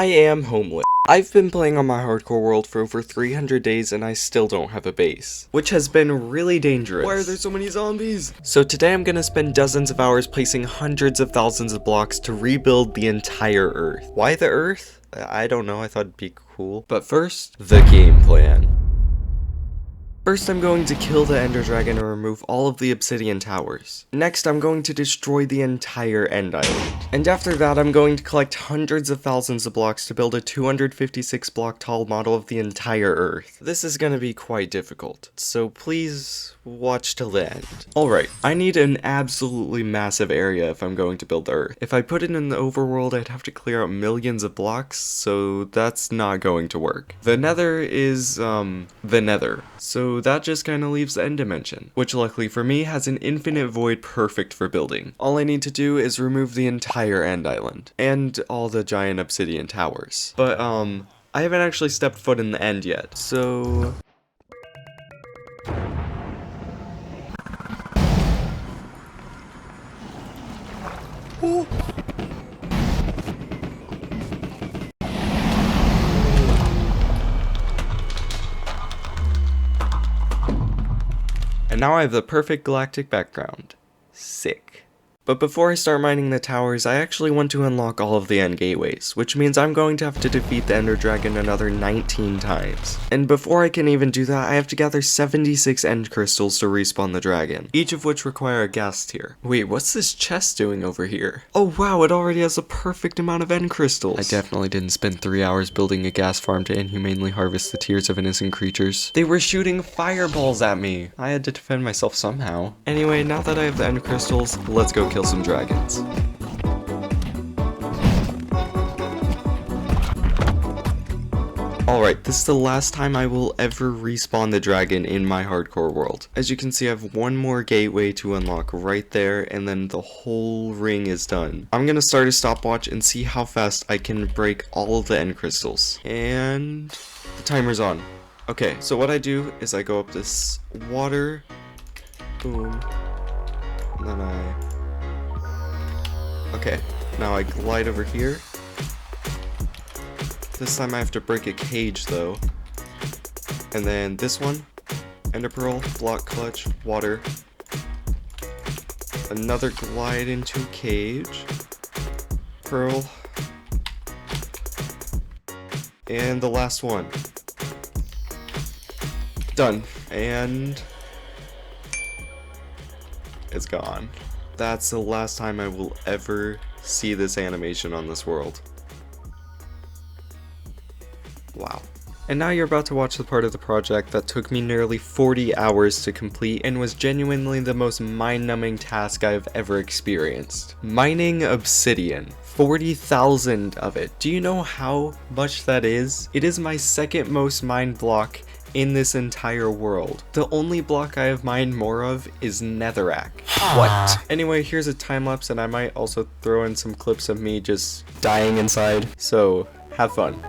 I am homeless. I've been playing on my hardcore world for over 300 days and I still don't have a base, which has been really dangerous. Why are there so many zombies? So today I'm gonna spend dozens of hours placing hundreds of thousands of blocks to rebuild the entire Earth. Why the Earth? I don't know, I thought it'd be cool. But first, the game plan. First, I'm going to kill the Ender Dragon and remove all of the obsidian towers. Next, I'm going to destroy the entire End Island. And after that, I'm going to collect hundreds of thousands of blocks to build a 256 block tall model of the entire Earth. This is gonna be quite difficult, so please watch till the end. Alright, I need an absolutely massive area if I'm going to build the Earth. If I put it in the overworld, I'd have to clear out millions of blocks, so that's not going to work. The Nether is, the Nether. So that just kind of leaves the end dimension, which luckily for me has an infinite void perfect for building. All I need to do is remove the entire end island, and all the giant obsidian towers. But, I haven't actually stepped foot in the end yet, so... Oh. And now I have the perfect galactic background. Sick. But before I start mining the towers, I actually want to unlock all of the end gateways, which means I'm going to have to defeat the Ender Dragon another 19 times. And before I can even do that, I have to gather 76 end crystals to respawn the dragon, each of which require a gas tier. Wait, what's this chest doing over here? Oh wow, it already has a perfect amount of end crystals. I definitely didn't spend 3 hours building a gas farm to inhumanely harvest the tears of innocent creatures. They were shooting fireballs at me. I had to defend myself somehow. Anyway, now that I have the end crystals, let's go kill some dragons. Alright, this is the last time I will ever respawn the dragon in my hardcore world. As you can see, I have one more gateway to unlock right there, and then the whole ring is done. I'm gonna start a stopwatch and see how fast I can break all of the end crystals. And the timer's on. Okay, so what I do is I go up this water, boom, and then okay, now I glide over here. This time I have to break a cage though. And then this one, ender pearl, block clutch, water. Another glide into a cage. Pearl. And the last one. Done. And it's gone. That's the last time I will ever see this animation on this world. Wow. And now you're about to watch the part of the project that took me nearly 40 hours to complete and was genuinely the most mind-numbing task I've ever experienced. Mining obsidian. 40,000 of it. Do you know how much that is? It is my second most mined block in this entire world. The only block I have mined more of is netherrack. What? Anyway, here's a time lapse, and I might also throw in some clips of me just dying inside. So, have fun.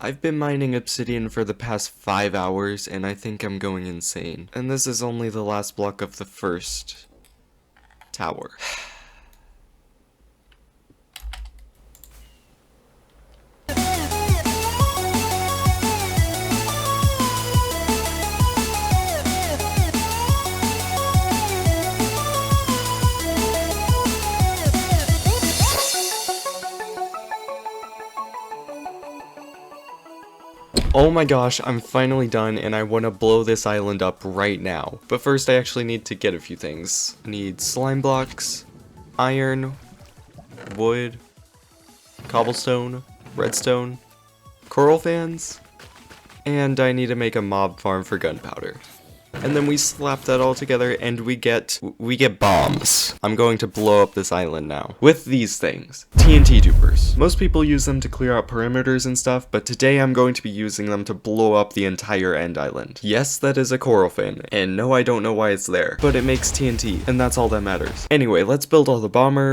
I've been mining obsidian for the past 5 hours, and I think I'm going insane. And this is only the last block of the first tower. Oh my gosh, I'm finally done and I want to blow this island up right now. But first I actually need to get a few things. I need slime blocks, iron, wood, cobblestone, redstone, coral fans, and I need to make a mob farm for gunpowder. And then we slap that all together and we get bombs. I'm going to blow up this island now with these things. TNT dupers. Most people use them to clear out perimeters and stuff, but today I'm going to be using them to blow up the entire end island. Yes, that is a coral fin, and no, I don't know why it's there, but it makes TNT, and that's all that matters. Anyway, let's build all the bombers.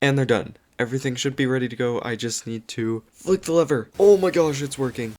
And they're done. Everything should be ready to go. I just need to flick the lever. Oh my gosh, it's working.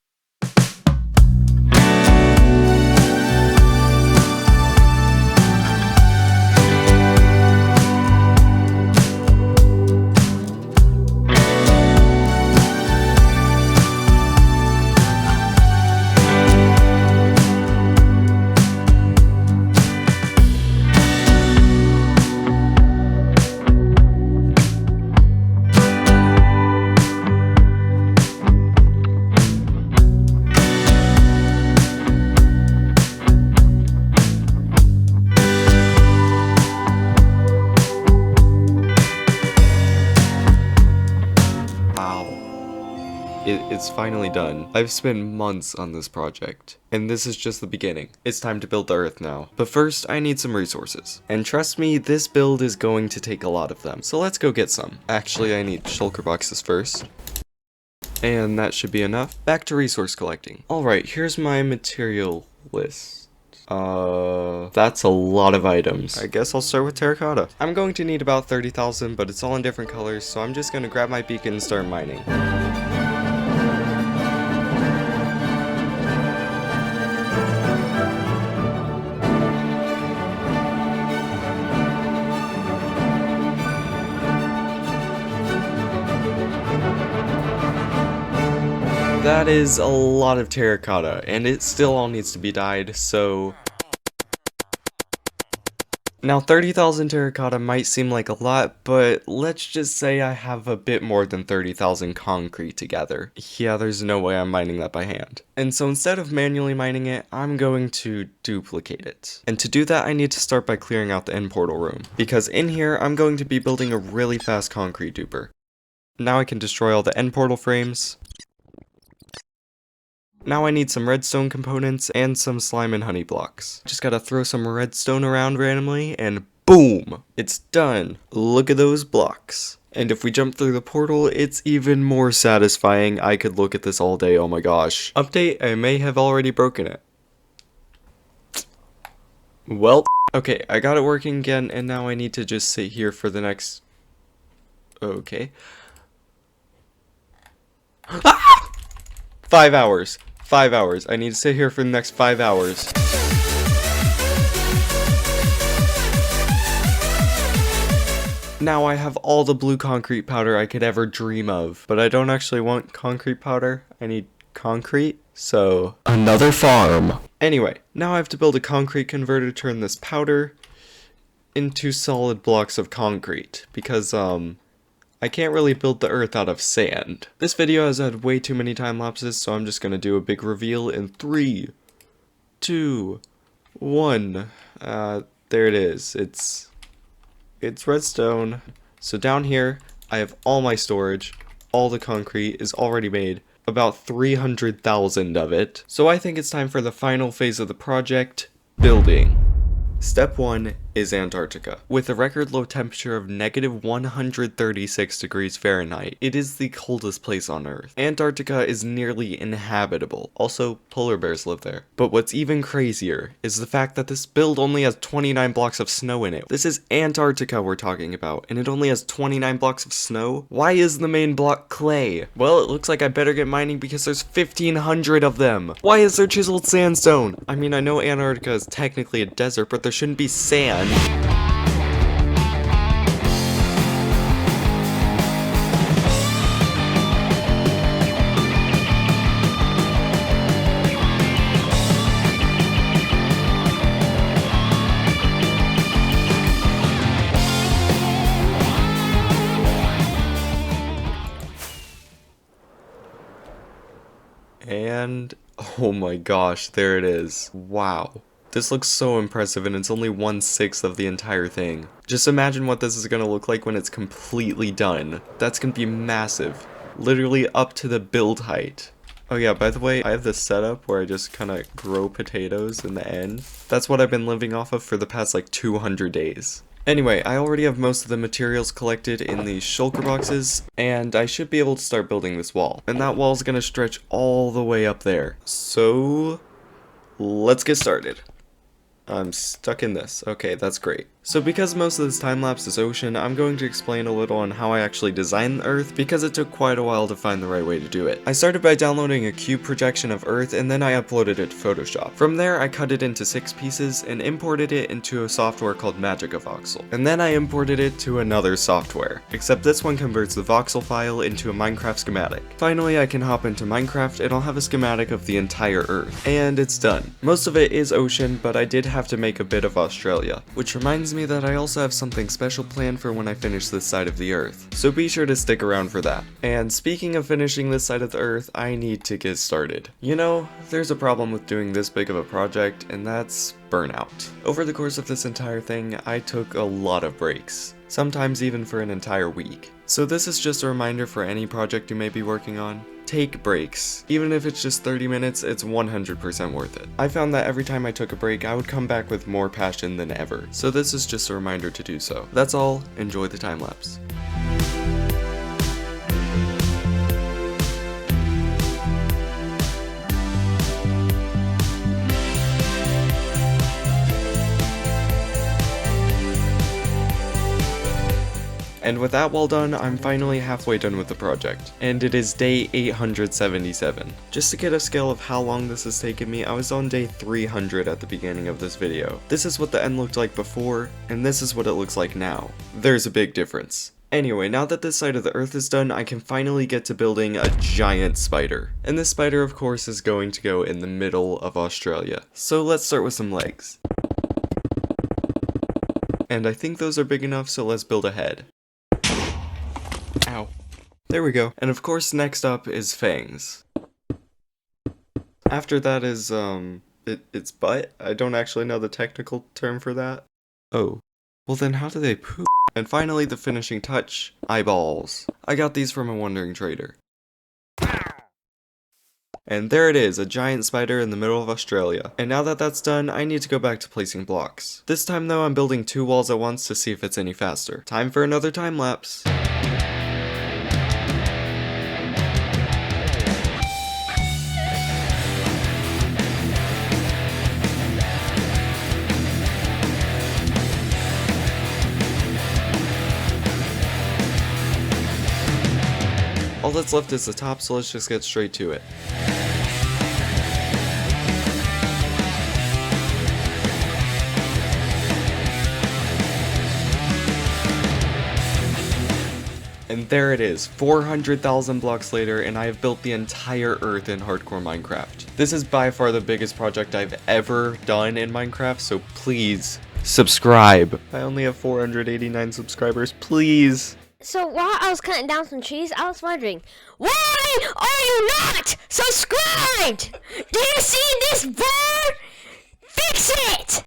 It's finally done. I've spent months on this project, and this is just the beginning. It's time to build the Earth now. But first, I need some resources. And trust me, this build is going to take a lot of them. So let's go get some. Actually, I need shulker boxes first. And that should be enough. Back to resource collecting. Alright, here's my material list. That's a lot of items. I guess I'll start with terracotta. I'm going to need about 30,000, but it's all in different colors, so I'm just gonna grab my beacon and start mining. That is a lot of terracotta, and it still all needs to be dyed, so... Now 30,000 terracotta might seem like a lot, but let's just say I have a bit more than 30,000 concrete together. Yeah, there's no way I'm mining that by hand. And so instead of manually mining it, I'm going to duplicate it. And to do that, I need to start by clearing out the end portal room, because in here, I'm going to be building a really fast concrete duper. Now I can destroy all the end portal frames. Now I need some redstone components and some slime and honey blocks. Just gotta throw some redstone around randomly and boom! It's done! Look at those blocks. And if we jump through the portal, it's even more satisfying. I could look at this all day, oh my gosh. Update, I may have already broken it. Well, okay, I got it working again, and now I need to just sit here for the next... Okay. Ah! 5 hours. 5 hours. I need to sit here for the next 5 hours. Now I have all the blue concrete powder I could ever dream of. But I don't actually want concrete powder. I need concrete. So, another farm. Anyway, now I have to build a concrete converter to turn this powder into solid blocks of concrete. Because, I can't really build the Earth out of sand. This video has had way too many time lapses, so I'm just gonna do a big reveal in 3, 2, 1. There it is. It's redstone. So down here, I have all my storage. All the concrete is already made. About 300,000 of it. So I think it's time for the final phase of the project, building. Step 1 is Antarctica. With a record low temperature of -136 degrees Fahrenheit, it is the coldest place on Earth. Antarctica is nearly inhabitable. Also, polar bears live there. But what's even crazier is the fact that this build only has 29 blocks of snow in it. This is Antarctica we're talking about, and it only has 29 blocks of snow? Why is the main block clay? Well, it looks like I better get mining because there's 1,500 of them. Why is there chiseled sandstone? I mean, I know Antarctica is technically a desert, but there shouldn't be sand. And oh my gosh, there it is. Wow. This looks so impressive, and it's only 1/6 of the entire thing. Just imagine what this is going to look like when it's completely done. That's going to be massive. Literally up to the build height. Oh yeah, by the way, I have this setup where I just kind of grow potatoes in the end. That's what I've been living off of for the past like 200 days. Anyway, I already have most of the materials collected in these shulker boxes, and I should be able to start building this wall. And that wall's gonna stretch all the way up there. So, let's get started. I'm stuck in this. Okay, that's great. So because most of this time-lapse is ocean, I'm going to explain a little on how I actually designed the Earth, because it took quite a while to find the right way to do it. I started by downloading a cube projection of Earth, and then I uploaded it to Photoshop. From there, I cut it into 6 pieces, and imported it into a software called Voxel. And then I imported it to another software, except this one converts the voxel file into a Minecraft schematic. Finally, I can hop into Minecraft, and I'll have a schematic of the entire Earth. And it's done. Most of it is ocean, but I did have to make a bit of Australia, which reminds me that I also have something special planned for when I finish this side of the Earth, so be sure to stick around for that. And speaking of finishing this side of the Earth, I need to get started. You know, there's a problem with doing this big of a project, and that's burnout. Over the course of this entire thing, I took a lot of breaks, sometimes even for an entire week. So this is just a reminder for any project you may be working on. Take breaks. Even if it's just 30 minutes, it's 100% worth it. I found that every time I took a break, I would come back with more passion than ever. So this is just a reminder to do so. That's all. Enjoy the time lapse. And with that wall done, I'm finally halfway done with the project. And it is day 877. Just to get a scale of how long this has taken me, I was on day 300 at the beginning of this video. This is what the end looked like before, and this is what it looks like now. There's a big difference. Anyway, now that this side of the Earth is done, I can finally get to building a giant spider. And this spider, of course, is going to go in the middle of Australia. So let's start with some legs. And I think those are big enough, so let's build a head. Ow. There we go. And of course, next up is fangs. After that is, it's butt? I don't actually know the technical term for that. Oh. Well then how do they poop? And finally, the finishing touch, eyeballs. I got these from a wandering trader. And there it is, a giant spider in the middle of Australia. And now that that's done, I need to go back to placing blocks. This time though, I'm building 2 walls at once to see if it's any faster. Time for another time lapse. All that's left is the top, so let's just get straight to it. And there it is, 400,000 blocks later, and I have built the entire Earth in hardcore Minecraft. This is by far the biggest project I've ever done in Minecraft, so please subscribe. I only have 489 subscribers, please. So while I was cutting down some trees, I was wondering, why are you not subscribed? Do you see this bird? Fix it!